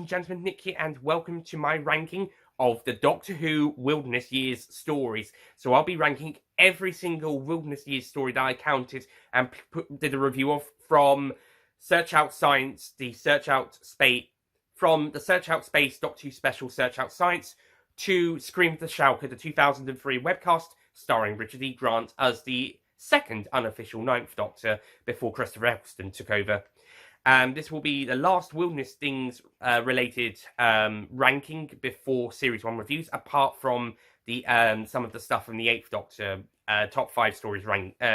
and gentlemen, Nick here, and welcome to my ranking of the Doctor Who Wilderness Years stories. So I'll be ranking every single Wilderness Years story that I counted and did a review of, from Search Out Science, from the Search Out Space Doctor Who special Search Out Science, to Scream of the Shalka, the 2003 webcast starring Richard E. Grant as the second unofficial Ninth Doctor before Christopher Eccleston took over. This will be the last Wilderness Things related ranking before Series 1 reviews, apart from the some of the stuff from the 8th Doctor top 5 stories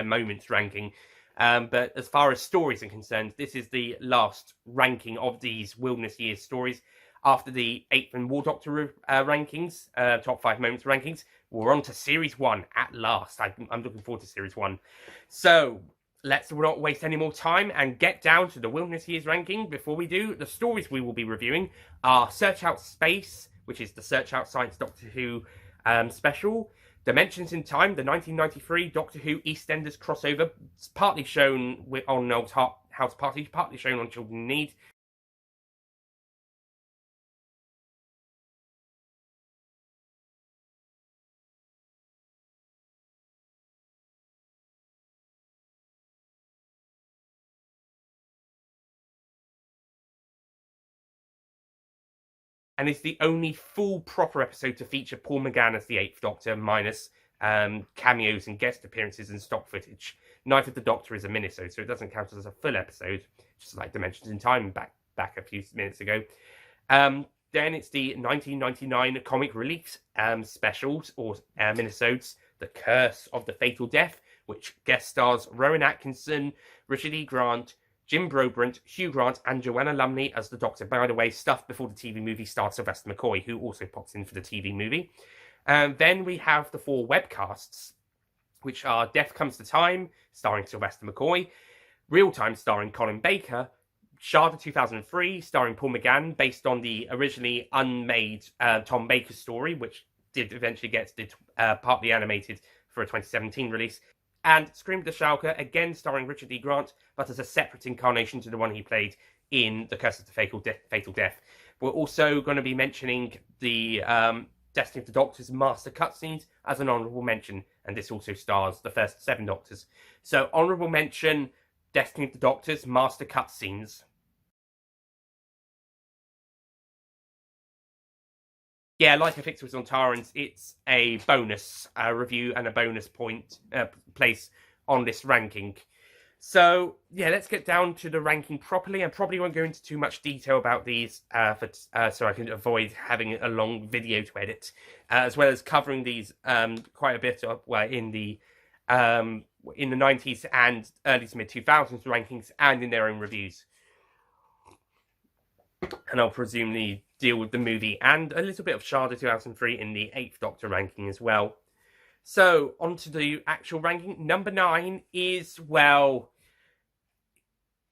moments ranking. But as far as stories are concerned, this is the last ranking of these Wilderness Years stories. After the 8th and War Doctor rankings, top 5 moments rankings, we're on to Series 1 at last. I'm looking forward to Series 1. So let's not waste any more time and get down to the Wilderness Years ranking. Before we do, the stories we will be reviewing are Search Out Space, which is the Search Out Science Doctor Who special. Dimensions in Time, the 1993 Doctor Who EastEnders crossover, it's partly shown on Old House Party, partly shown on Children in Need. And it's the only full proper episode to feature Paul McGann as the 8th Doctor, minus cameos and guest appearances and stock footage. Night of the Doctor is a minisode, so it doesn't count as a full episode, just like Dimensions in Time back a few minutes ago. Then it's the 1999 comic relief specials, or minisodes, The Curse of the Fatal Death, which guest stars Rowan Atkinson, Richard E. Grant, Jim Broadbent, Hugh Grant, and Joanna Lumley as the Doctor. By the way, stuff before the TV movie starred Sylvester McCoy, who also pops in for the TV movie. Then we have the 4 webcasts, which are Death Comes to Time, starring Sylvester McCoy, Real Time, starring Colin Baker, Shada 2003, starring Paul McGann, based on the originally unmade Tom Baker story, which did eventually get partly animated for a 2017 release. And Scream of the Shalka, again starring Richard E. Grant, but as a separate incarnation to the one he played in The Curse of the Fatal Death. We're also going to be mentioning the Destiny of the Doctor's master cutscenes as an honourable mention, and this also stars the first 7 Doctors. So, honourable mention, Destiny of the Doctor's master cutscenes. Yeah, like I fixed with on Tyrants, it's a bonus review and a bonus point place on this ranking. So, yeah, let's get down to the ranking properly. I probably won't go into too much detail about these so I can avoid having a long video to edit, as well as covering these quite a bit in the 90s and early to mid-2000s rankings and in their own reviews. And I'll presumably deal with the movie and a little bit of Shada 2003 in the 8th Doctor ranking as well. So, on to the actual ranking. Number 9 is, well,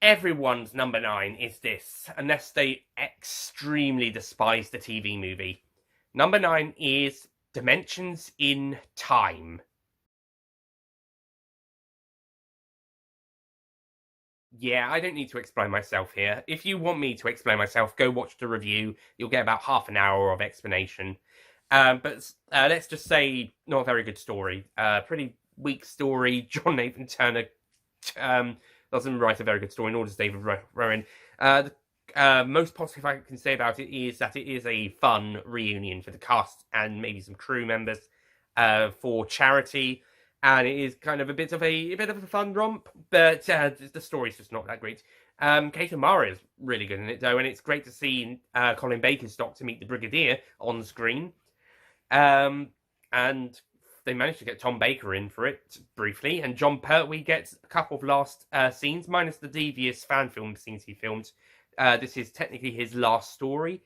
everyone's number 9 is this, unless they extremely despise the TV movie. Number 9 is Dimensions in Time. Yeah, I don't need to explain myself here. If you want me to explain myself, go watch the review. You'll get about half an hour of explanation. But let's just say, not a very good story. Pretty weak story. John Nathan Turner doesn't write a very good story, nor does David Rowan. The most positive I can say about it is that it is a fun reunion for the cast and maybe some crew members for charity. And it is kind of a bit of a fun romp, but the story's just not that great. Kate O'Mara is really good in it, though, and it's great to see Colin Baker's Doctor meet the Brigadier on screen. And they managed to get Tom Baker in for it briefly, and John Pertwee gets a couple of last scenes, minus the devious fan film scenes he filmed. This is technically his last story.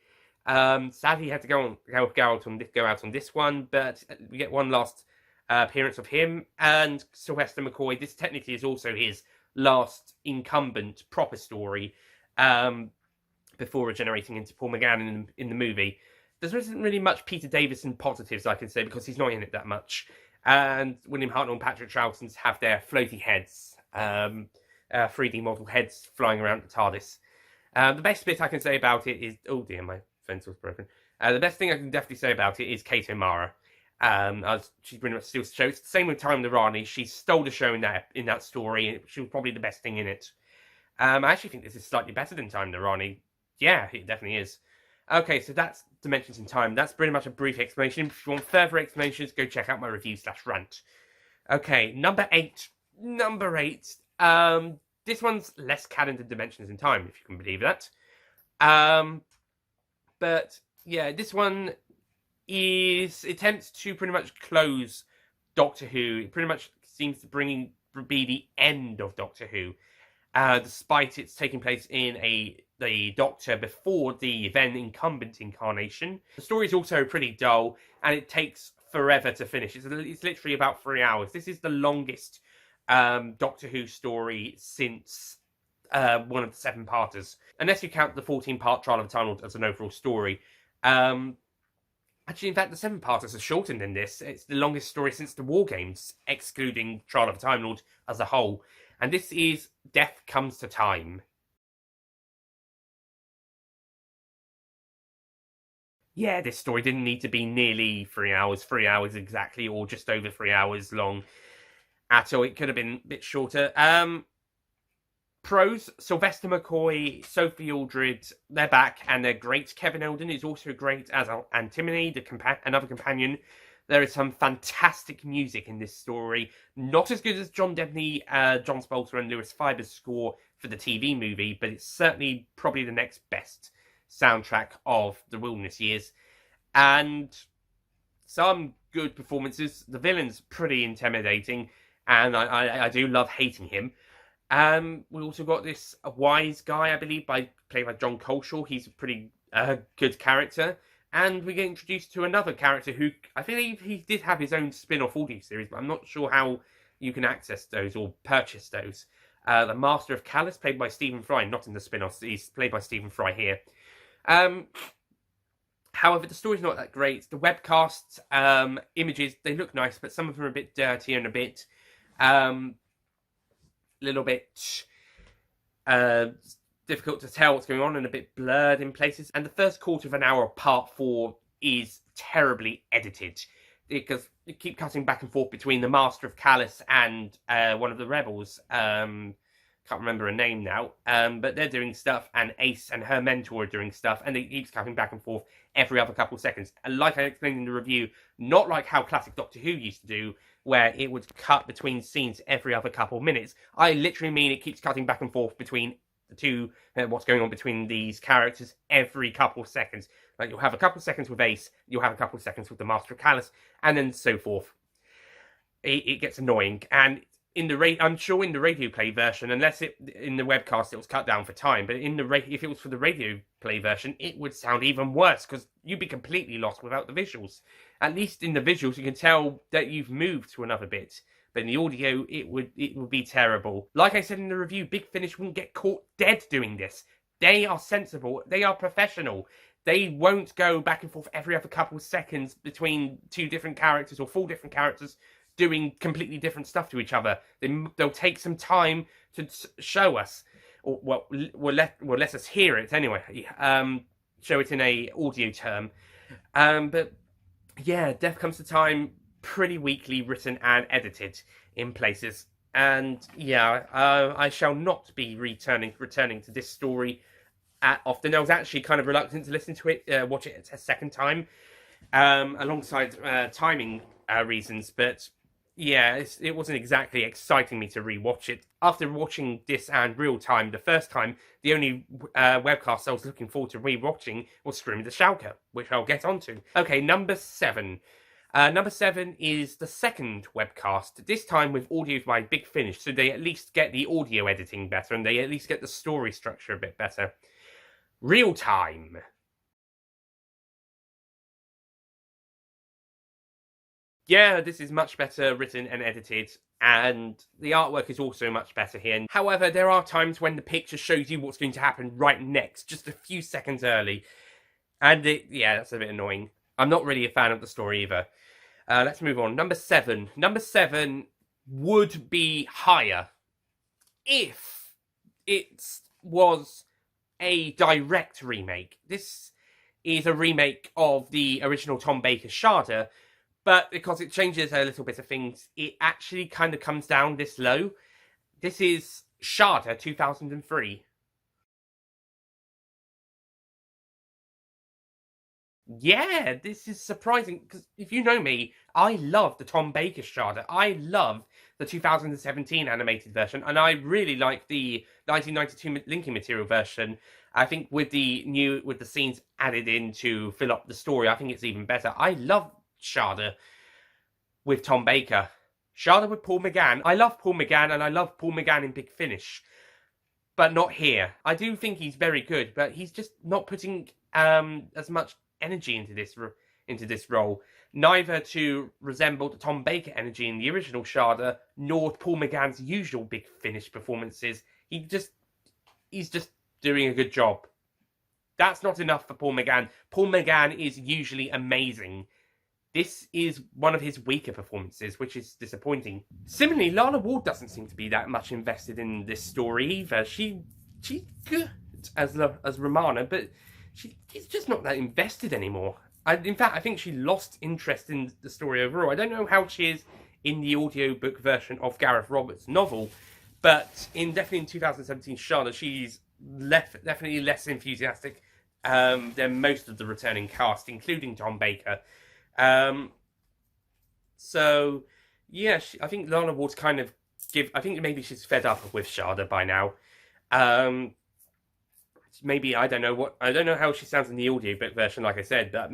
Sadly, he had to go out on this one, but we get one last appearance of him and Sylvester McCoy. This technically is also his last incumbent proper story before regenerating into Paul McGann in the movie. There isn't really much Peter Davison positives I can say, because he's not in it that much. And William Hartnell and Patrick Troughton have their floaty heads, 3D model heads flying around the TARDIS. The best bit I can say about it is... Oh dear, my fence was broken. The best thing I can definitely say about it is Kato Mara. She pretty much steals the show. It's the same with Time the Rani. She stole the show in that story, and she was probably the best thing in it. I actually think this is slightly better than Time the Rani. Yeah, it definitely is. Okay, so that's Dimensions in Time. That's pretty much a brief explanation. If you want further explanations, go check out my review/rant. Okay, number 8. Number 8. This one's less canon than Dimensions in Time, if you can believe that. But yeah, this one attempts to pretty much close Doctor Who. It pretty much seems to be the end of Doctor Who, despite it's taking place in the Doctor before the then incumbent incarnation. The story is also pretty dull, and it takes forever to finish. It's literally about 3 hours. This is the longest Doctor Who story since one of the 7-parters, unless you count the 14-part Trial of the Time Lord as an overall story. Actually, in fact, the 7-parters are shortened than this. It's the longest story since the War Games, excluding Trial of the Time Lord as a whole. And this is Death Comes to Time. Yeah, this story didn't need to be nearly 3 hours exactly, or just over 3 hours long at all. It could have been a bit shorter. Pros: Sylvester McCoy, Sophie Aldred, they're back and they're great. Kevin Eldon is also great as Antimony, another companion. There is some fantastic music in this story. Not as good as John Debney, John Spolter and Lewis Fiber's score for the TV movie, but it's certainly probably the next best soundtrack of the Wilderness Years. And some good performances. The villain's pretty intimidating, and I do love hating him. We also got this wise guy, I believe, played by John Coleshaw. He's a pretty good character. And we get introduced to another character who, I believe he did have his own spin-off audio series, but I'm not sure how you can access those or purchase those. The Master of Callus, played by Stephen Fry, not in the spin-offs. He's played by Stephen Fry here. However, the story's not that great. The webcast images, they look nice, but some of them are a bit dirty and a bit... little bit difficult to tell what's going on and a bit blurred in places. And the first quarter of an hour of part 4 is terribly edited, because you keep cutting back and forth between the Master of Callus and one of the rebels. Can't remember her name now, but they're doing stuff, and Ace and her mentor are doing stuff, and it keeps cutting back and forth every other couple of seconds. And like I explained in the review, not like how classic Doctor Who used to do, where it would cut between scenes every other couple of minutes. I literally mean it keeps cutting back and forth between the two, what's going on between these characters every couple of seconds. Like, you'll have a couple of seconds with Ace, you'll have a couple of seconds with the Master of Callus, and then so forth. It gets annoying, and I'm sure in the radio play version, unless in the webcast it was cut down for time, but if it was for the radio play version, it would sound even worse, because you'd be completely lost without the visuals. At least in the visuals, you can tell that you've moved to another bit, but in the audio, it would be terrible. Like I said in the review, Big Finish wouldn't get caught dead doing this. They are sensible. They are professional. They won't go back and forth every other couple of seconds between 2 different characters or 4 different characters doing completely different stuff to each other. They'll take some time to show us, or let us hear it anyway. Show it in a audio term. But yeah, Death Comes to Time, pretty weakly written and edited in places. And yeah, I shall not be returning to this story often. I was actually kind of reluctant to listen to it, watch it a second time, alongside timing reasons, but yeah, it wasn't exactly exciting me to rewatch it. After watching this and Real Time the first time, the only webcast I was looking forward to rewatching was Screaming the Shalka, which I'll get onto. Okay, number 7. Number 7 is the second webcast, this time with audio by Big Finish, so they at least get the audio editing better, and they at least get the story structure a bit better. Real Time. Yeah, this is much better written and edited, and the artwork is also much better here. However, there are times when the picture shows you what's going to happen right next, just a few seconds early. And yeah, that's a bit annoying. I'm not really a fan of the story either. Let's move on. Number 7. Number 7 would be higher if it was a direct remake. This is a remake of the original Tom Baker Shada, but because it changes a little bit of things, it actually kind of comes down this low. This is Shada 2003. Yeah, this is surprising because if you know me, I love the Tom Baker Shada. I love the 2017 animated version, and I really like the 1992 linking material version. I think with the scenes added in to fill up the story, I think it's even better. I love Shada with Tom Baker. Shada with Paul McGann. I love Paul McGann, and I love Paul McGann in Big Finish, but not here. I do think he's very good, but he's just not putting as much energy into this role, neither to resemble the Tom Baker energy in the original Shada, nor Paul McGann's usual Big Finish performances. He's just doing a good job. That's not enough for Paul McGann. Paul McGann is usually amazing. This is one of his weaker performances, which is disappointing. Similarly, Lana Ward doesn't seem to be that much invested in this story either. She's good as Romana, but she's just not that invested anymore. In fact, I think she lost interest in the story overall. I don't know how she is in the audiobook version of Gareth Roberts' novel, but definitely in 2017 Shada, she's definitely less enthusiastic than most of the returning cast, including Tom Baker. So yeah, I think Lana Ward's I think maybe she's fed up with Shada by now. Maybe I don't know how she sounds in the audiobook version, like I said, but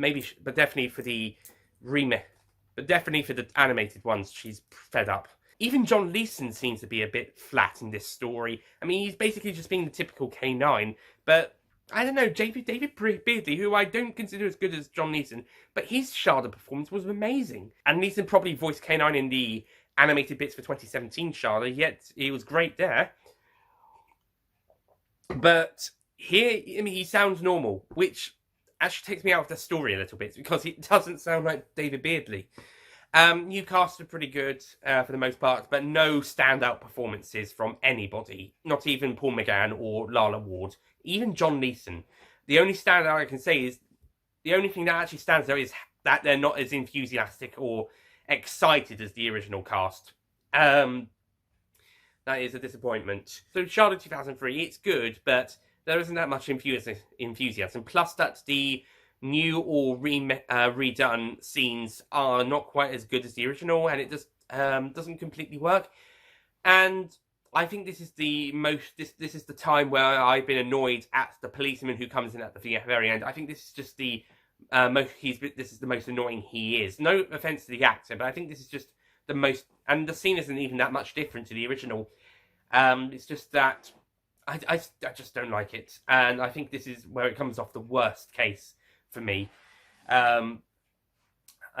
definitely for the remake, but definitely for the animated ones, she's fed up. Even John Leeson seems to be a bit flat in this story. I mean, he's basically just being the typical K9, but I don't know, David Beardley, who I don't consider as good as John Leeson, but his Shada performance was amazing. And Leeson probably voiced K9 in the animated bits for 2017 Shada, yet he was great there. But here, I mean, he sounds normal, which actually takes me out of the story a little bit, because it doesn't sound like David Beardley. New cast are pretty good for the most part, but no standout performances from anybody. Not even Paul McGann or Lana Ward. Even John Leeson. The only standout I can say is, the only thing that actually stands out is that they're not as enthusiastic or excited as the original cast. That is a disappointment. So Shada 2003, it's good, but there isn't that much enthusiasm. Plus that the new or redone scenes are not quite as good as the original, and it just doesn't completely work. And I think this is the time where I've been annoyed at the policeman who comes in at the very end. I think this is just the this is the most annoying he is. No offense to the actor, but I think this is just the most, and the scene isn't even that much different to the original. It's just that I just don't like it, and I think this is where it comes off the worst case for me. I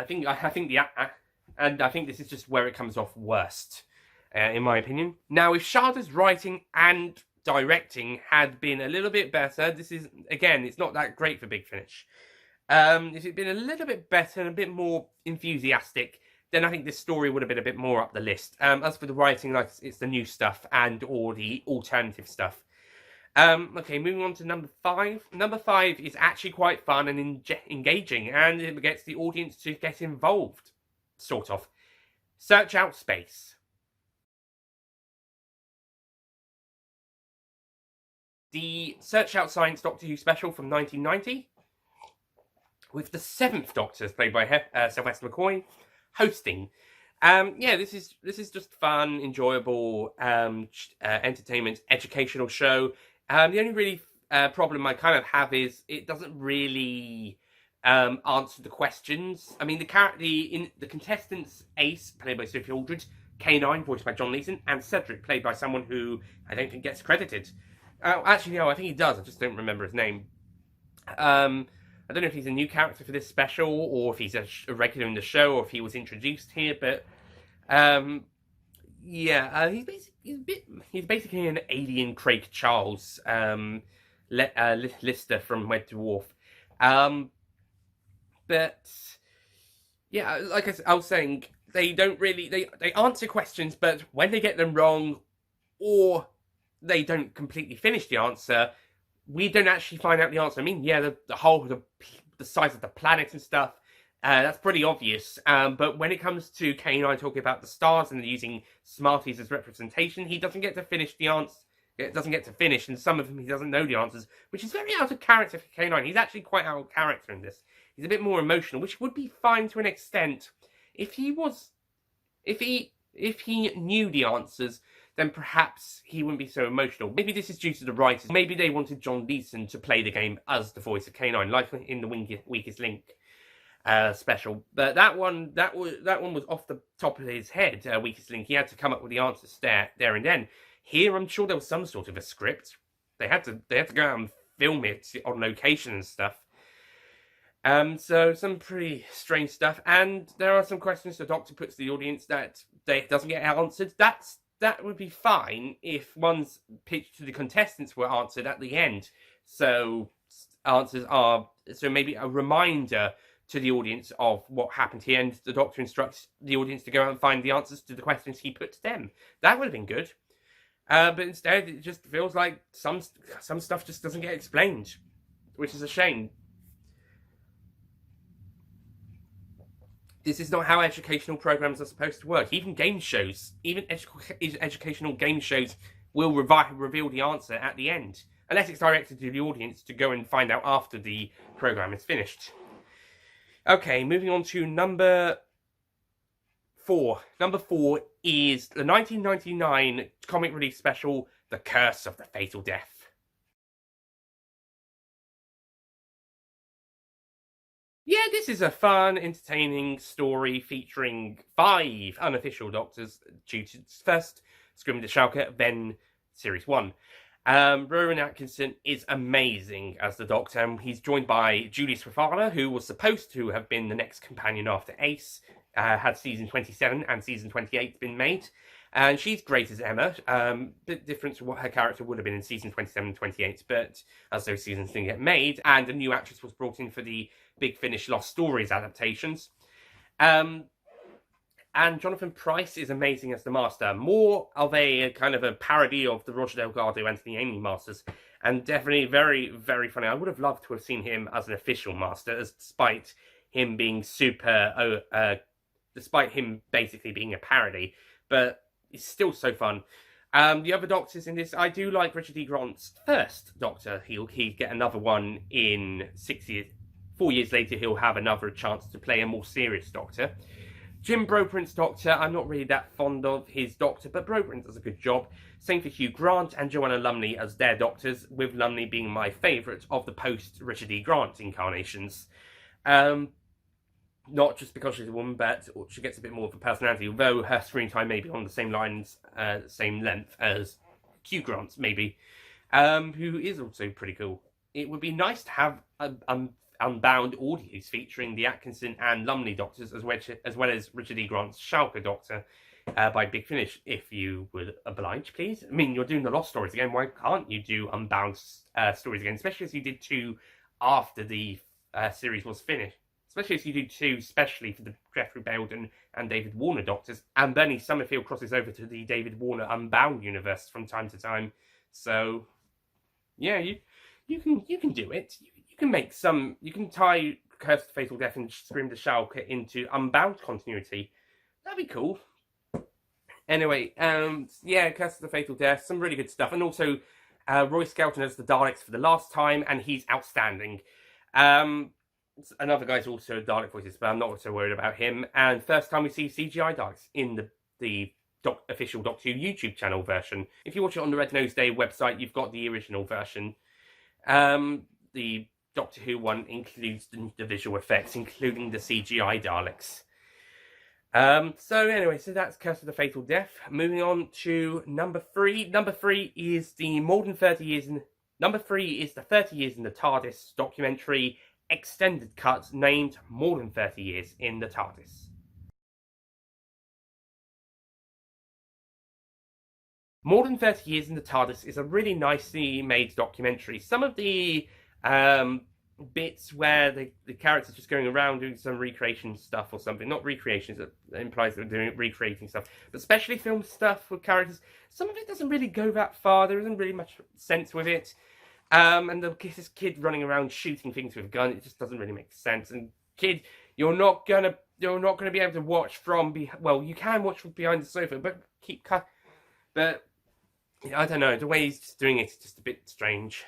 think this is just where it comes off worst, in my opinion. Now, if Shada's writing and directing had been a little bit better, it's not that great for Big Finish. If it had been a little bit better and a bit more enthusiastic, then I think this story would have been a bit more up the list. As for the writing, like it's the new stuff or the alternative stuff. Okay, moving on to number 5. Number 5 is actually quite fun and engaging, and it gets the audience to get involved, sort of. Search Out Space. The Search Out Science Doctor Who special from 1990, with the 7th Doctor, played by Sylvester McCoy, hosting. This is just fun, enjoyable, entertainment, educational show. The only really problem I kind of have is it doesn't really answer the questions. I mean, the contestants, Ace, played by Sophie Aldred, K9, voiced by John Leeson, and Cedric, played by someone who I don't think gets credited. Actually, no, I think he does. I just don't remember his name. I don't know if he's a new character for this special, or if he's a regular in the show, or if he was introduced here, but he's basically an alien Craig Charles, Lister from Red Dwarf. But yeah, like I was saying, they don't really they answer questions, but when they get them wrong, or they don't completely finish the answer, we don't actually find out the answer. I mean, yeah, the size of the planet and stuff, that's pretty obvious. But when it comes to K9 talking about the stars and using Smarties as representation, he doesn't get to finish the answer. It doesn't get to finish, and some of them he doesn't know the answers, which is very out of character for K9. He's actually quite out of character in this. He's a bit more emotional, which would be fine to an extent if he knew the answers. Then perhaps he wouldn't be so emotional. Maybe this is due to the writers. Maybe they wanted John Leeson to play the game as the voice of K9, like in the Weakest Link special. But that one was off the top of his head. Weakest Link. He had to come up with the answers there and then. Here, I'm sure there was some sort of a script. They had to go out and film it on location and stuff. So some pretty strange stuff, and there are some questions the Doctor puts to the audience that doesn't get answered. That would be fine if one's pitched to the contestants were answered at the end. So maybe a reminder to the audience of what happened here, and the Doctor instructs the audience to go out and find the answers to the questions he put to them. That would have been good. But instead, it just feels like some stuff just doesn't get explained, which is a shame. This is not how educational programs are supposed to work. Even game shows, educational game shows will reveal the answer at the end, unless it's directed to the audience to go and find out after the program is finished. Okay, moving on to number 4. Number 4 is the 1999 comic relief special, The Curse of the Fatal Death. Yeah, this is a fun, entertaining story featuring 5 unofficial Doctors due to first Screaming to Shalka, then Series 1. Rowan Atkinson is amazing as the Doctor, and he's joined by Julie Swiftala, who was supposed to have been the next companion after Ace. Had season 27 and season 28 been made, and she's great as Emma. Bit different to what her character would have been in season 27 and 28, but as those seasons didn't get made, and a new actress was brought in for the Big Finish Lost Stories adaptations. And Jonathan Pryce is amazing as the Master. More of a kind of a parody of the Roger Delgado, Anthony Amy Masters, and definitely very, very funny. I would have loved to have seen him as an official Master, despite him being despite him basically being a parody, but it's still so fun. The other Doctors in this, I do like Richard E. Grant's first Doctor. He'll get another one in 6 years. 4 years later, he'll have another chance to play a more serious Doctor. Jim Broadbent's Doctor, I'm not really that fond of his Doctor, but Broadbent does a good job. Same for Hugh Grant and Joanna Lumley as their Doctors, with Lumley being my favourite of the post-Richard E. Grant incarnations. Not just because she's a woman, but she gets a bit more of a personality, although her screen time may be on the same same length as Hugh Grant's, maybe, who is also pretty cool. It would be nice to have unbound audios featuring the Atkinson and Lumley Doctors, as well as Richard E. Grant's Shalka Doctor by Big Finish, if you would oblige, please. I mean, you're doing the Lost Stories again, why can't you do unbound stories again, especially as you did 2 after the series was finished? Especially as you do 2, especially for the Jeffrey Belden and David Warner Doctors. And Bernie Summerfield crosses over to the David Warner Unbound universe from time to time. So, yeah, you can do it. You can make some. You can tie Curse of Fatal Death and Scream to Shalka into Unbound continuity. That'd be cool. Anyway, yeah, Curse of the Fatal Death, some really good stuff, and also Roy Skelton as the Daleks for the last time, and he's outstanding. Another guy's also Dalek voices, but I'm not so worried about him. And first time we see CGI Daleks in the official Doctor Who YouTube channel version. If you watch it on the Red Nose Day website, you've got the original version. The Doctor Who one includes the visual effects, including the CGI Daleks. So anyway, so that's Curse of the Fatal Death. Moving on to number 3. Number 3 is the more than 30 years in. Number 3 is the 30 Years in the TARDIS documentary extended cut named More Than 30 Years in the TARDIS. More Than 30 Years in the TARDIS is a really nicely made documentary. Some of the bits where the characters just going around doing some recreation stuff or something, not recreations, it implies they're doing recreating stuff, but specially filmed stuff with characters, some of it doesn't really go that far. There isn't really much sense with it. And this kid running around shooting things with a gun, it just doesn't really make sense. And kid, you're not gonna be able to watch from well, you can watch from behind the sofa, but but I don't know, the way he's doing it is just a bit strange.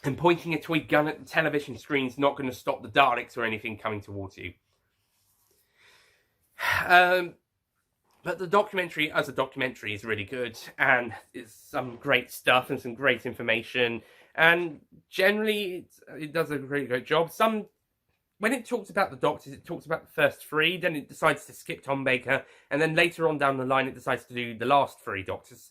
And pointing a toy gun at the television screen is not going to stop the Daleks or anything coming towards you. But the documentary, as a documentary, is really good, and it's some great stuff and some great information, and generally it does a really great job. When it talks about the Doctors, it talks about the first three, then it decides to skip Tom Baker, and then later on down the line it decides to do the last three Doctors.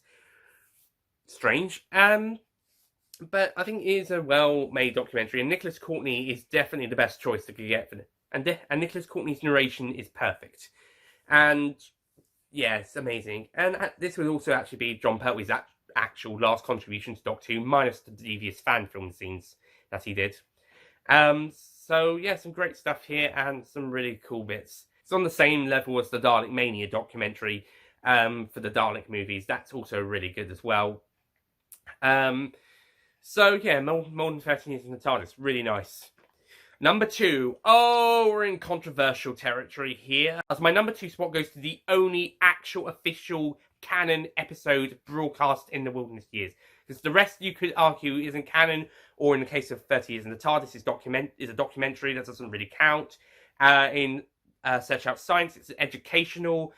Strange. But I think it is a well-made documentary, and Nicholas Courtney is definitely the best choice that could get for it. And Nicholas Courtney's narration is perfect. And yeah, it's amazing. And this would also actually be John Pertwee's actual last contribution to Doctor Who, minus the devious fan film scenes that he did. So yeah, some great stuff here and some really cool bits. It's on the same level as the Dalek Mania documentary for the Dalek movies. That's also really good as well. So yeah, more than 13 years in the TARDIS, really nice. Number 2. Oh, we're in controversial territory here, as my number 2 spot goes to the only actual official canon episode broadcast in the Wilderness Years. Because the rest, you could argue, isn't canon, or in the case of 30 Years in the TARDIS, is a documentary that doesn't really count. In Search Out Science, it's an educational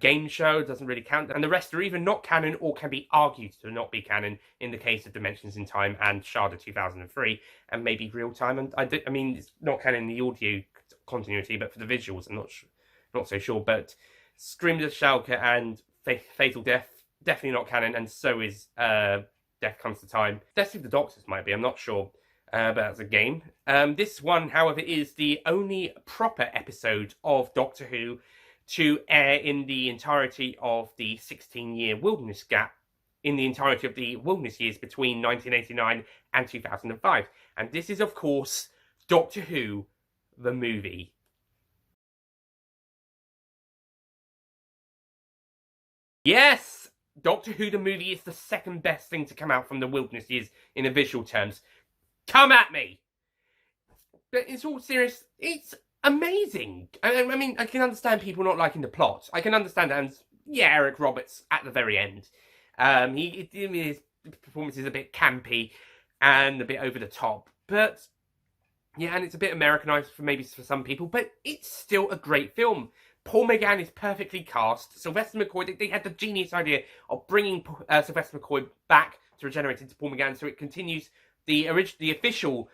game show, doesn't really count, and the rest are either not canon or can be argued to not be canon in the case of Dimensions in Time and Shada 2003, and maybe Real Time. And I mean, it's not canon in the audio continuity, but for the visuals, I'm not so sure. But Screams of Shalka and Fatal Death, definitely not canon, and so is Death Comes to Time. Destiny of the Doctors might be, I'm not sure, but that's a game. This one, however, is the only proper episode of Doctor Who to air in the entirety of the 16-year wilderness gap, in the entirety of the wilderness years between 1989 and 2005. And this is, of course, Doctor Who, the movie. Yes! Doctor Who, the movie is the second best thing to come out from the wilderness years in a visual terms. Come at me! But it's all serious. It's amazing. I mean, I can understand people not liking the plot. I can understand that. And yeah, Eric Roberts at the very end. His performance is a bit campy and a bit over the top. But yeah, and it's a bit Americanized for some people. But it's still a great film. Paul McGann is perfectly cast. Sylvester McCoy, they had the genius idea of bringing Sylvester McCoy back to regenerate into Paul McGann, so it continues the original,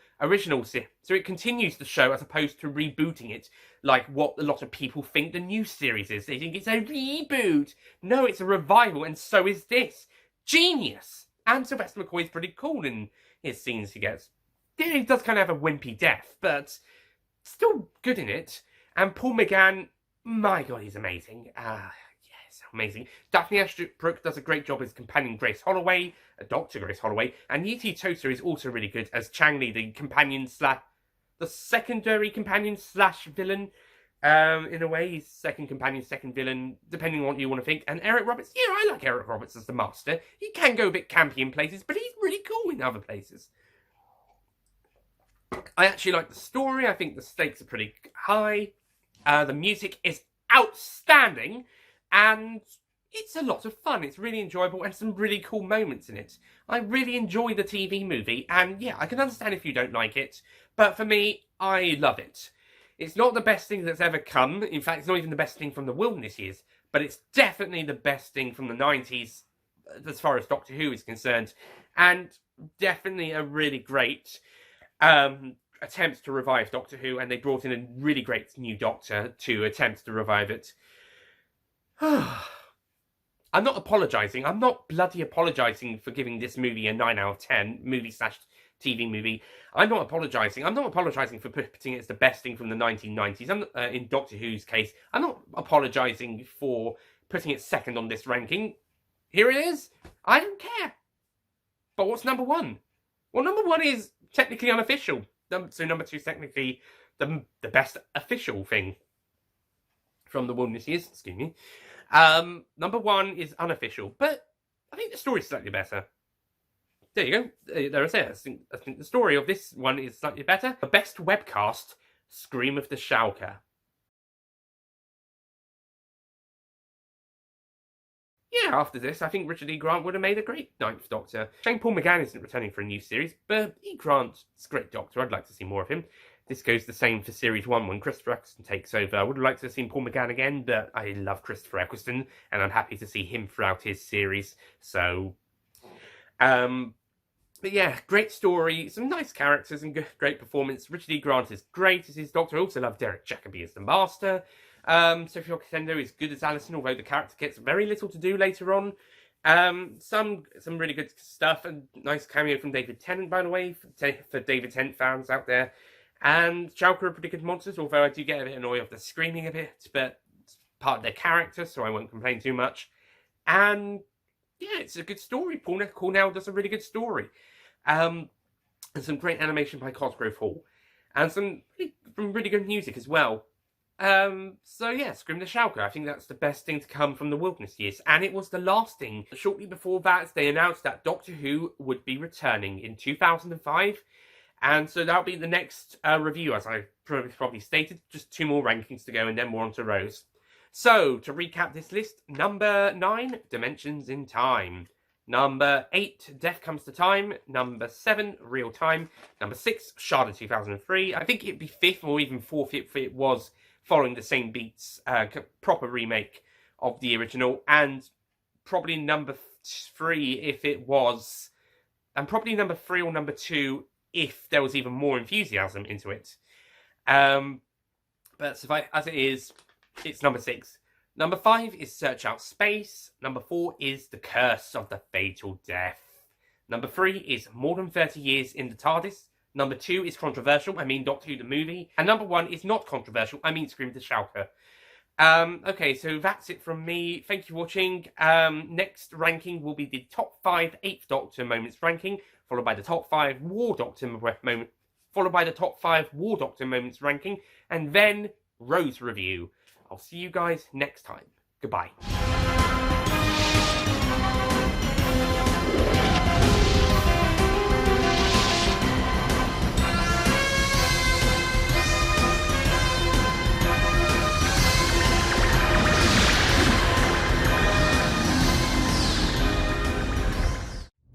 so it continues the show as opposed to rebooting it like what a lot of people think the new series is. They think it's a reboot. No, it's a revival, and so is this. Genius! And Sylvester McCoy is pretty cool in his scenes he gets. He does kind of have a wimpy death, but still good in it. And Paul McGann, my God, he's amazing. Yes, amazing. Daphne Ashbrook does a great job as companion Grace Holloway, Dr. Grace Holloway, and Yeti Tosa is also really good as Chang Li, the secondary companion slash villain. In a way, he's second companion, second villain, depending on what you want to think. And Eric Roberts, yeah, I like Eric Roberts as the Master. He can go a bit campy in places, but he's really cool in other places. I actually like the story. I think the stakes are pretty high. The music is outstanding, and it's a lot of fun. It's really enjoyable and some really cool moments in it. I really enjoy the TV movie, and yeah, I can understand if you don't like it, but for me, I love it. It's not the best thing that's ever come. In fact, it's not even the best thing from the Wilderness Years, but it's definitely the best thing from the 90s as far as Doctor Who is concerned, and definitely a really great attempt to revive Doctor Who, and they brought in a really great new Doctor to attempt to revive it. I'm not apologising. I'm not bloody apologising for giving this movie a 9 out of 10, movie/TV movie. I'm not apologising. I'm not apologising for putting it as the best thing from the 1990s. In Doctor Who's case, I'm not apologising for putting it second on this ranking. Here it is. I don't care. But what's number 1? Well, number 1 is technically unofficial. So number 2 is technically the best official thing from the Wilderness Years. Excuse me. Number 1 is unofficial, but I think the story's slightly better. there you go. There is it. I think the story of this one is slightly better. The best webcast, Scream of the Shalka. Yeah, after this, I think Richard E. Grant would have made a great Ninth Doctor. Shane Paul McGann isn't returning for a new series, but E. Grant's a great Doctor. I'd like to see more of him. This goes the same for Series 1 when Christopher Eccleston takes over. I would have liked to have seen Paul McGann again, but I love Christopher Eccleston, and I'm happy to see him throughout his series. So, but yeah, great story, some nice characters, and great performance. Richard E. Grant is great as his Doctor. I also love Derek Jacobi as the Master. Sophie Okonedo is good as Alison, although the character gets very little to do later on. Some really good stuff, and nice cameo from David Tennant, by the way, for David Tennant fans out there. And Shalka are pretty good monsters, although I do get a bit annoyed of the screaming a bit, but it's part of their character, so I won't complain too much. And yeah, it's a good story. Paul Cornell does a really good story. And some great animation by Cosgrove Hall. And some really good music as well. So yeah, Scream the Shalka. I think that's the best thing to come from the Wilderness years. And it was the last thing. Shortly before that, they announced that Doctor Who would be returning in 2005. And so that'll be the next review, as I probably stated. Just 2 more rankings to go and then more onto Rose. So, to recap this list, number 9, Dimensions in Time. Number 8, Death Comes to Time. Number 7, Real Time. Number 6, Shada 2003. I think it'd be 5th or even 4th if it was following the same beats, proper remake of the original. And probably number 3 if it was... And probably number 3 or number 2 if there was even more enthusiasm into it. But as it is, it's number 6. Number 5 is Search Out Space. Number 4 is The Curse of the Fatal Death. Number 3 is More Than 30 Years in the TARDIS. Number 2 is controversial, I mean Doctor Who the movie. And number 1 is not controversial, I mean Scream the Shalka. Okay, so that's it from me. Thank you for watching. Next ranking will be the top 5 8th Doctor moments ranking, followed by the top 5 War Doctor moment, followed by the top 5 War Doctor moments ranking, and then Rose review. I'll see you guys next time. Goodbye.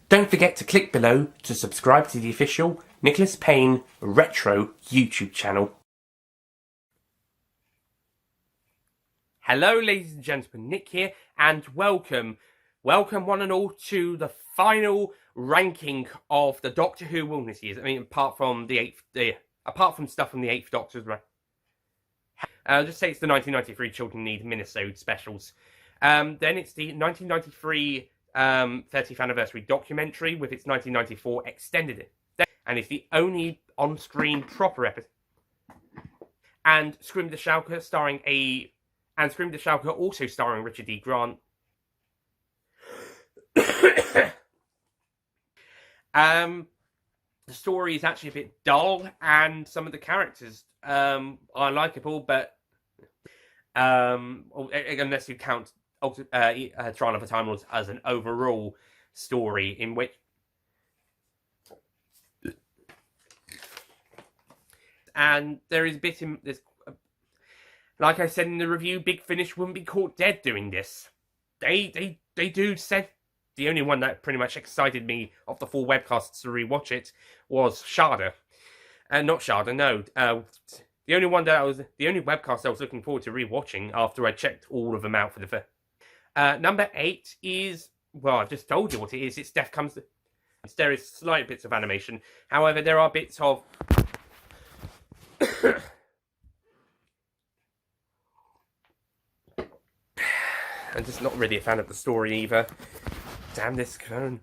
Don't forget to click below to subscribe to the official Nicholas Payne Retro YouTube channel. Hello ladies and gentlemen, Nick here, and welcome one and all to the final ranking of the Doctor Who Wilderness years. I mean, apart from stuff from the 8th Doctor's, right? I'll just say it's the 1993 Children Need Minisode specials. Then it's the 1993 30th anniversary documentary with its 1994 extended, and it's the only on-screen proper episode. And Scream the Shalka Scream the Shalka also starring Richard E. Grant. The story is actually a bit dull, and some of the characters are likable, but unless you count Trial of a Time Lord as an overall story in which and there is a bit in this, like I said in the review, Big Finish wouldn't be caught dead doing this. They do said the only one that pretty much excited me of the 4 webcasts to rewatch it was Shada. Not Shada, no. The only webcast I was looking forward to rewatching after I checked all of them out for the first. Number 8 is, well, I've just told you what it is. It's Death Comes to... There is slight bits of animation. However, there are bits of... I'm just not really a fan of the story either. Damn this cone.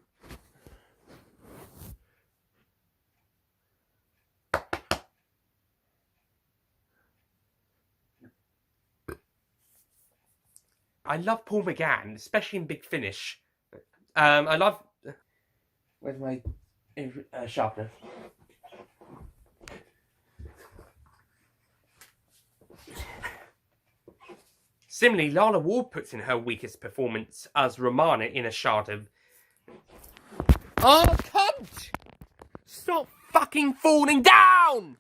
I love Paul McGann, especially in Big Finish. I love... Where's my sharpener? Similarly, Lala Ward puts in her weakest performance as Romana in a Shada. Oh, cunt! Stop fucking falling down!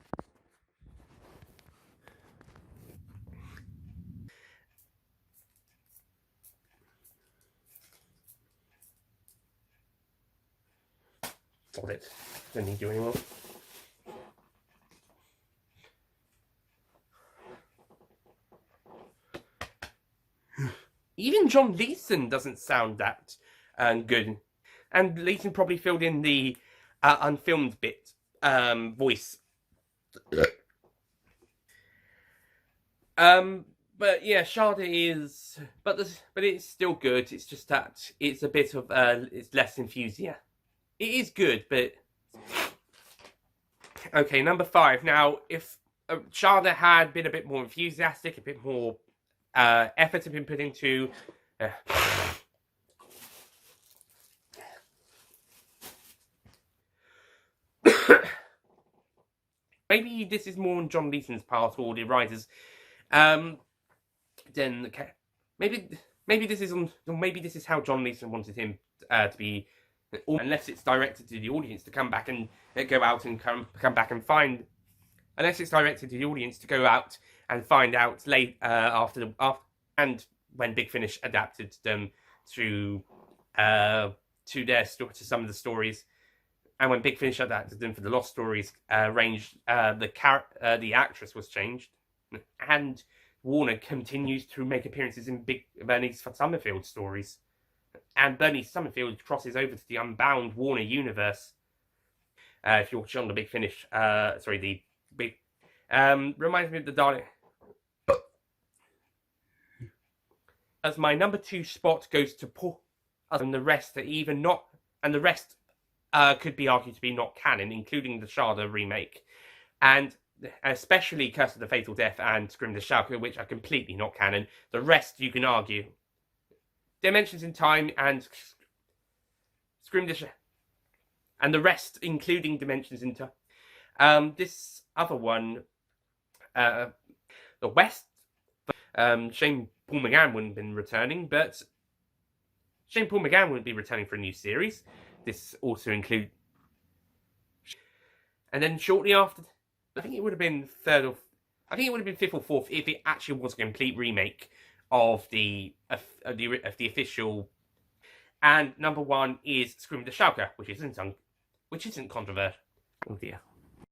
Got it. Don't need you anymore. Even John Leeson doesn't sound that good. And Leeson probably filled in the unfilmed bit voice. But yeah, Shada is, but it's still good. It's just that it's a bit of it's less enthusiastic. It is good, but okay. Number 5. Now, if Shada had been a bit more enthusiastic, a bit more effort had been put into. Maybe this is more on John Leeson's part or the writers. Then okay, maybe this is how John Leeson wanted him to be, unless it's directed to the audience to come back and go out and come back and find. Unless it's directed to the audience to go out and find out late after and when Big Finish adapted them to their story, to some of the stories. And when Big Finish adapted them for the Lost Stories range, the actress was changed, and Warner continues to make appearances in Bernie Summerfield stories, and Bernie Summerfield crosses over to the Unbound Warner universe. If you're watching on the Big Finish, the big reminds me of the Dalek. As my number 2 spot goes to Paul, and the rest are even not, and the rest. Could be argued to be not canon, including the Shada remake, and especially Curse of the Fatal Death and Scream the Shalka, which are completely not canon. The rest you can argue. Dimensions in Time and Scream the Shalka, and the rest, including Dimensions in Time. This other one, the West. Shane Paul McGann wouldn't have been returning, but Shane Paul McGann wouldn't be returning for a new series. This also includes, and then shortly after, I think it would have been 5th or 4th if it actually was a complete remake of the official. And number 1 is Scream the Shalka, which isn't controversial. Oh dear.